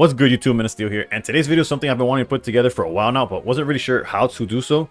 What's good, YouTube? Steel here, and today's video is something I've been wanting to put together for a while now, but wasn't really sure how to do so.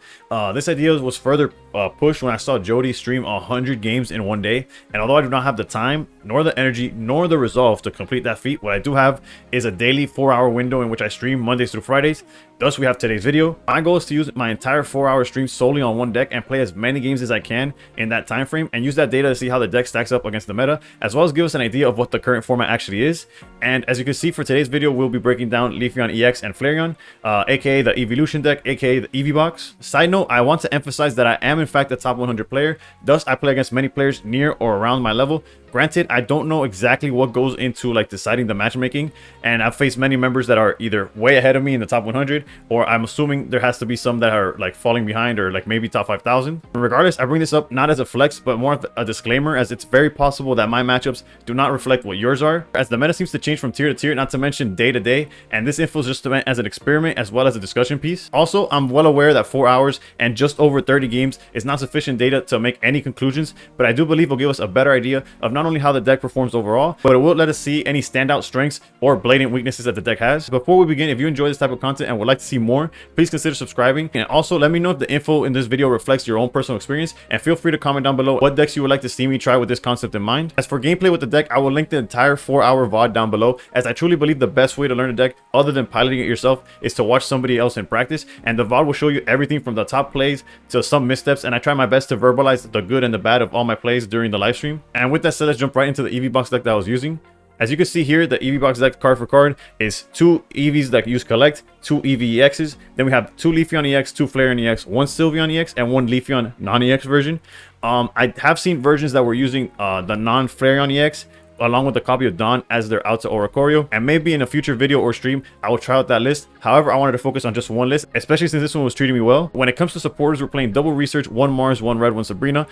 This idea was further pushed when I saw Jody stream 100 games in one day, and although I do not have the time, nor the energy, nor the resolve to complete that feat, what I do have is a daily 4-hour window in which I stream Mondays through Fridays. Thus, we have today's video. My goal is to use my entire 4-hour stream solely on one deck and play as many games as I can in that time frame, and use that data to see how the deck stacks up against the meta, as well as give us an idea of what the current format actually is. And as you can see, for today's video, we'll be breaking down Leafeon EX and Flareon, aka the Evolution deck, aka the Eevee Box. Side note, I want to emphasize that I am in fact a top 100 player, thus I play against many players near or around my level. Granted, I don't know exactly what goes into like deciding the matchmaking, and I've faced many members that are either way ahead of me in the top 100, or I'm assuming there has to be some that are like falling behind, or like maybe top 5,000. Regardless, I bring this up not as a flex, but more of a disclaimer, as it's very possible that my matchups do not reflect what yours are, as the meta seems to change from tier to tier, not to mention day to day, and this info is just meant as an experiment as well as a discussion piece. Also, I'm well aware that 4 hours and just over 30 games is not sufficient data to make any conclusions, but I do believe it'll give us a better idea of not only how the deck performs overall, but it will let us see any standout strengths or blatant weaknesses that the deck has. Before we begin, if you enjoy this type of content and would like to see more, please consider subscribing, and also let me know if the info in this video reflects your own personal experience, and feel free to comment down below what decks you would like to see me try with this concept in mind. As for gameplay with the deck, I will link the entire 4-hour VOD down below, as I truly believe the best way to learn a deck other than piloting it yourself is to watch somebody else in practice, and the VOD will show you everything from the top plays to some missteps, and I try my best to verbalize the good and the bad of all my plays during the live stream. And with that said, let's jump right into the Eevee Box deck that I was using. As you can see here, the Eevee Box deck card for card is 2 Eevees that use collect, 2 Eevee EXs, then we have 2 Leafeon EX, 2 Flareon EX, 1 Sylveon EX, and 1 Leafeon non-EX version. I have seen versions that were using the non-Flareon EX along with a copy of Dawn as their out to Oricorio, and maybe in a future video or stream I will try out that list. However, I wanted to focus on just one list, especially since this one was treating me well. When it comes to supporters, we're playing double research, 1 Mars, 1 Red, 1 Sabrina.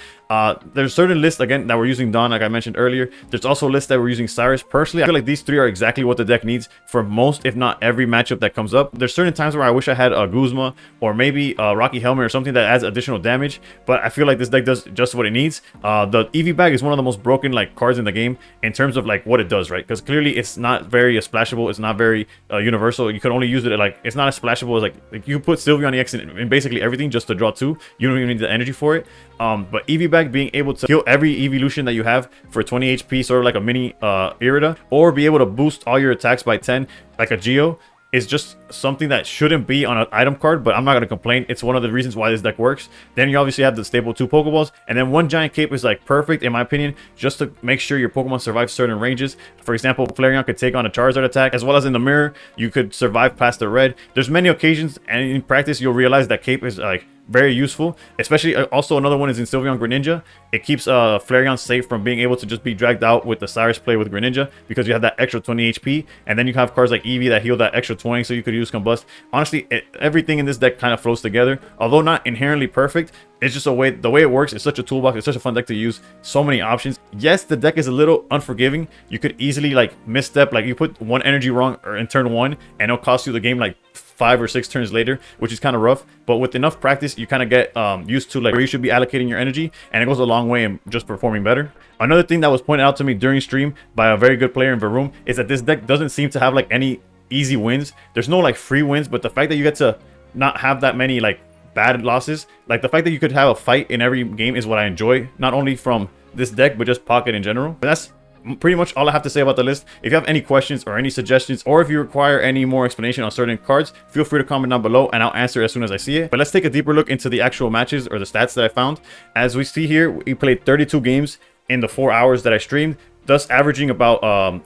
There's certain lists again that we're using Dawn, like I mentioned earlier. There's also lists that we're using Cyrus. Personally, I feel like these 3 are exactly what the deck needs for most, if not every matchup that comes up. There's certain times where I wish I had a Guzma or maybe a Rocky Helmet or something that adds additional damage, but I feel like this deck does just what it needs. The Eevee bag is one of the most broken like cards in the game in terms of like what it does, right? Because clearly it's not very splashable, it's not very universal. You can only use it at, like, it's not as splashable as like you put Sylveon EX in basically everything just to draw 2. You don't even need the energy for it. But Eevee bag being able to kill every evolution that you have for 20 HP, sort of like a mini Irida, or be able to boost all your attacks by 10 like a Geo, is just something that shouldn't be on an item card, but I'm not going to complain. It's one of the reasons why this deck works. Then you obviously have the staple 2 Pokeballs, and then 1 giant cape is like perfect in my opinion, just to make sure your Pokemon survive certain ranges. For example, Flareon could take on a Charizard attack, as well as in the mirror, you could survive past the red. There's many occasions, and in practice, you'll realize that cape is like very useful, especially also another one is in Sylveon Greninja. It keeps Flareon safe from being able to just be dragged out with the Cyrus play with Greninja, because you have that extra 20 HP, and then you have cards like Eevee that heal that extra 20, so you could use Combust. Honestly, everything in this deck kind of flows together, although not inherently perfect. It's just the way it works. It's such a toolbox. It's such a fun deck to use. So many options. Yes, the deck is a little unforgiving. You could easily like misstep, like you put 1 energy wrong or in turn 1, and it'll cost you the game like 5 or 6 turns later, which is kind of rough. But with enough practice, you kind of get used to like where you should be allocating your energy, and it goes a long way in just performing better. Another thing that was pointed out to me during stream by a very good player in Varoom is that this deck doesn't seem to have like any easy wins. There's no like free wins, but the fact that you get to not have that many like bad losses, like the fact that you could have a fight in every game, is what I enjoy, not only from this deck but just Pocket in general. But that's pretty much all I have to say about the list. If you have any questions or any suggestions, or if you require any more explanation on certain cards, feel free to comment down below and I'll answer as soon as I see it. But let's take a deeper look into the actual matches or the stats that I found. As we see here, we played 32 games in the 4 hours that I streamed, thus averaging about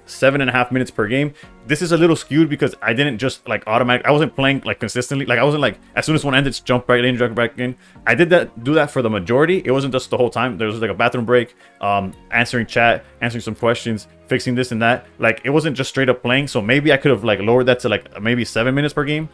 7.5 minutes per game. This is a little skewed because I didn't just like I wasn't playing like consistently. Like I wasn't like as soon as one ended, jump right in, jump back in. I did do that for the majority. It wasn't just the whole time. There was like a bathroom break, answering chat, answering some questions, fixing this and that. Like it wasn't just straight up playing. So maybe I could have like lowered that to like maybe 7 minutes per game.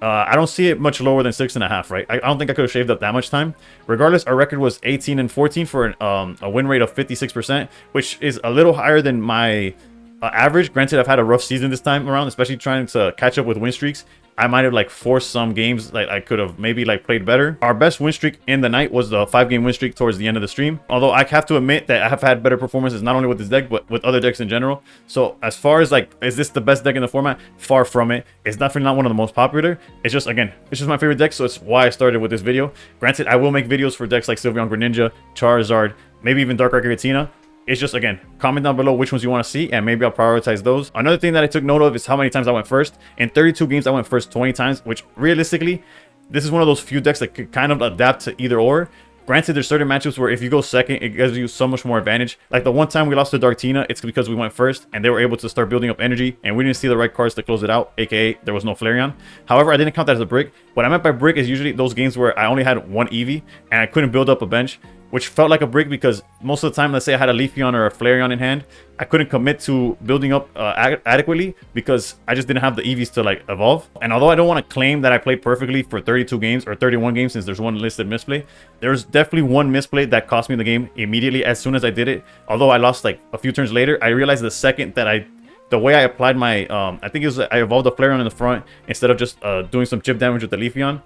I don't see it much lower than 6.5, right? I don't think I could have shaved up that much time. Regardless, our record was 18-14 for a win rate of 56%, which is a little higher than my average. Granted, I've had a rough season this time around, especially trying to catch up with win streaks. I might have like forced some games that I could have maybe like played better. Our best win streak in the night was the 5-game win streak towards the end of the stream. Although I have to admit that I have had better performances not only with this deck but with other decks in general. So as far as like, is this the best deck in the format? Far from it. It's definitely not one of the most popular. It's just, again, it's just my favorite deck, so it's why I started with this video. Granted, I will make videos for decks like Sylveon Greninja, Charizard, maybe even Dark Giratina. It's just, again, comment down below which ones you want to see, and maybe I'll prioritize those. Another thing that I took note of is how many times I went first. In 32 games, I went first 20 times, which realistically, this is one of those few decks that could kind of adapt to either or. Granted, there's certain matchups where if you go second, it gives you so much more advantage. Like the one time we lost to Dartina, it's because we went first and they were able to start building up energy and we didn't see the right cards to close it out, aka there was no Flareon. However, I didn't count that as a brick. What I meant by brick is usually those games where I only had one Eevee and I couldn't build up a bench, which felt like a brick because most of the time, let's say I had a Leafeon or a Flareon in hand, I couldn't commit to building up adequately because I just didn't have the Eevees to like evolve. And although I don't want to claim that I played perfectly for 32 games or 31 games since there's one listed misplay, there's definitely one misplay that cost me the game immediately as soon as I did it. Although I lost like a few turns later, I realized the second that the way I applied my, I think it was I evolved the Flareon in the front instead of just doing some chip damage with the Leafeon.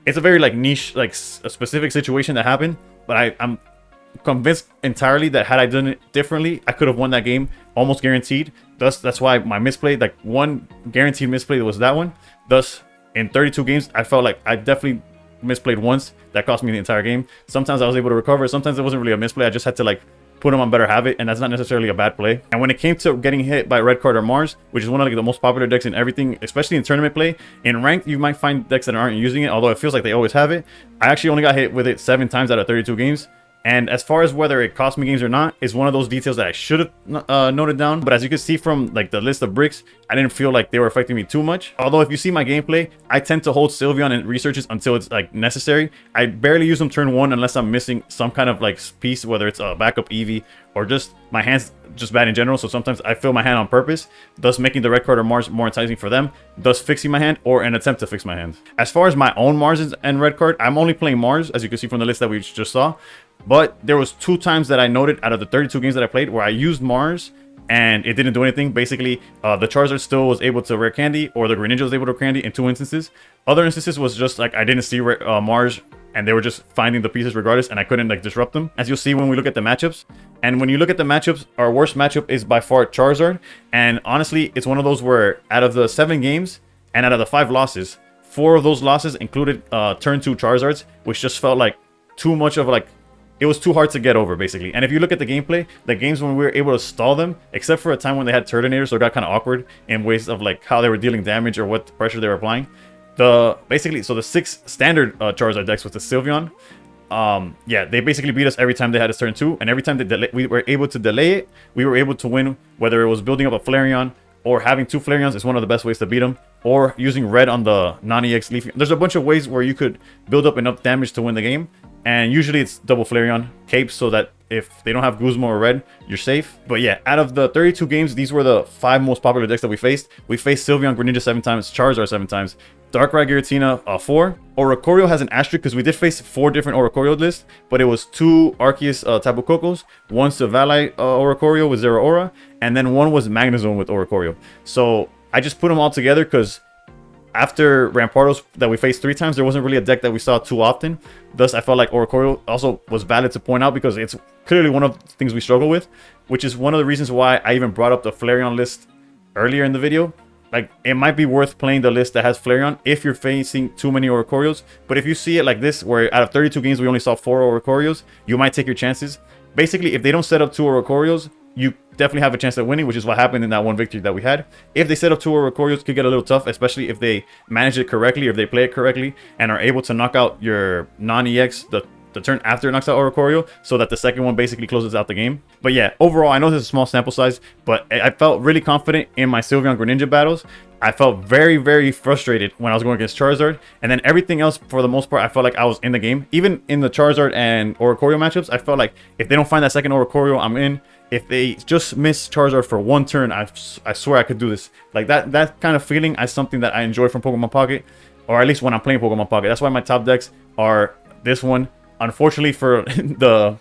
It's a very like niche, like a specific situation that happened, but I'm convinced entirely that had I done it differently, I could have won that game almost guaranteed. Thus, that's why my misplay, like one guaranteed misplay was that one. Thus, in 32 games, I felt like I definitely misplayed once. That cost me the entire game. Sometimes I was able to recover. Sometimes it wasn't really a misplay. I just had to like put them on better habit, and that's not necessarily a bad play. And when it came to getting hit by Red Card or Mars, which is one of like the most popular decks in everything, especially in tournament play, in ranked you might find decks that aren't using it, although it feels like they always have it. I actually only got hit with it 7 times out of 32 games. And as far as whether it cost me games or not, is one of those details that I should have noted down. But as you can see from like the list of bricks, I didn't feel like they were affecting me too much. Although if you see my gameplay, I tend to hold Sylveon in researches until it's like necessary. I barely use them turn 1 unless I'm missing some kind of like piece, whether it's a backup Eevee or just my hand's just bad in general. So sometimes I fill my hand on purpose, thus making the Red Card or Mars more enticing for them, thus fixing my hand or an attempt to fix my hand. As far as my own Mars and Red Card, I'm only playing Mars, as you can see from the list that we just saw. But there was 2 times that I noted out of the 32 games that I played where I used Mars and it didn't do anything. Basically, the Charizard still was able to rare candy, or the Greninja was able to rare candy in 2 instances. Other instances was just like I didn't see Mars and they were just finding the pieces regardless, and I couldn't like disrupt them, as you'll see when we look at the matchups. And when you look at the matchups, our worst matchup is by far Charizard. And honestly, it's one of those where out of the 7 games and out of the 5 losses, 4 of those losses included turn 2 Charizards, which just felt like too much of like, it was too hard to get over, basically. And if you look at the gameplay, the games when we were able to stall them, except for a time when they had Turtonators, so it got kind of awkward in ways of like how they were dealing damage or what pressure they were applying. Basically, so the 6 standard Charizard decks with the Sylveon, yeah, they basically beat us every time they had a turn 2, and every time we were able to delay it, we were able to win, whether it was building up a Flareon or having 2 Flareons is one of the best ways to beat them, or using red on the non-EX Leafeon. There's a bunch of ways where you could build up enough damage to win the game. And usually it's double Flareon capes so that if they don't have Guzma or red, you're safe. But yeah, out of the 32 games, these were the 5 most popular decks that we faced. We faced Sylveon Greninja 7 times, Charizard 7 times, Darkrai Giratina 4. Oricorio has an asterisk because we did face 4 different Oricorio lists, but it was 2 Arceus Tapu Kokos, 1 Silvally Oricorio with 0 Aura, and then 1 was Magnezone with Oricorio. So I just put them all together because after Rampardos that we faced 3 times, there wasn't really a deck that we saw too often. Thus, I felt like Oricorio also was valid to point out because it's clearly one of the things we struggle with, which is one of the reasons why I even brought up the Flareon list earlier in the video. Like, it might be worth playing the list that has Flareon if you're facing too many Oricorios. But if you see it like this, where out of 32 games we only saw 4 Oricorios, you might take your chances. Basically, if they don't set up 2 Oricorios, you definitely have a chance at winning, which is what happened in that one victory that we had. If they set up 2 Oricorios, it could get a little tough, especially if they manage it correctly, or if they play it correctly, and are able to knock out your non-EX the turn after it knocks out Oricorio, so that the second one basically closes out the game. But yeah, overall, I know this is a small sample size, but I felt really confident in my Sylveon Greninja battles. I felt very, very frustrated when I was going against Charizard, and then everything else, for the most part, I felt like I was in the game. Even in the Charizard and Oricorio matchups, I felt like if they don't find that second Oricorio, I'm in. If they just miss Charizard for 1 turn, I swear I could do this. Like, that kind of feeling is something that I enjoy from Pokemon Pocket, or at least when I'm playing Pokemon Pocket. That's why my top decks are this one. Unfortunately for the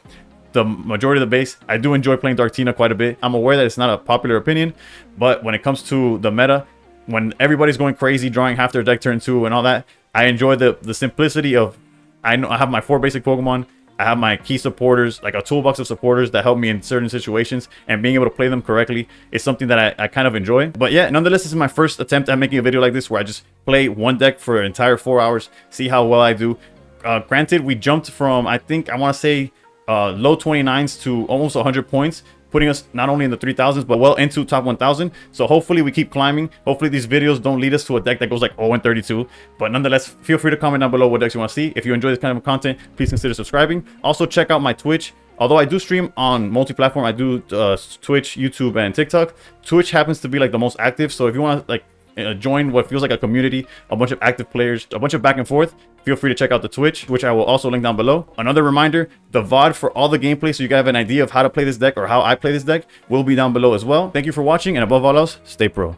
majority of the base, I do enjoy playing Dartina quite a bit. I'm aware that it's not a popular opinion, but when it comes to the meta, when everybody's going crazy, drawing half their deck turn 2 and all that, I enjoy the simplicity of, I know I have my 4 basic Pokemon, I have my key supporters, like a toolbox of supporters that help me in certain situations, and being able to play them correctly is something that I kind of enjoy. But yeah, nonetheless, this is my first attempt at making a video like this where I just play one deck for an entire 4 hours, see how well I do. Granted, we jumped from, I think, I want to say low 29s to almost 100 points, putting us not only in the 3000s but well into top 1000. So hopefully we keep climbing. Hopefully these videos don't lead us to a deck that goes like 0-32, but nonetheless, feel free to comment down below what decks you want to see. If you enjoy this kind of content, please consider subscribing. Also check out my Twitch. Although I do stream on multi-platform, I do Twitch, YouTube, and TikTok. Twitch happens to be like the most active, so if you want to like join what feels like a community, a bunch of active players, a bunch of back and forth, feel free to check out the Twitch, which I will also link down below. Another reminder, the VOD for all the gameplay, so you guys have an idea of how to play this deck or how I play this deck, will be down below as well. Thank you for watching, and above all else, stay pro.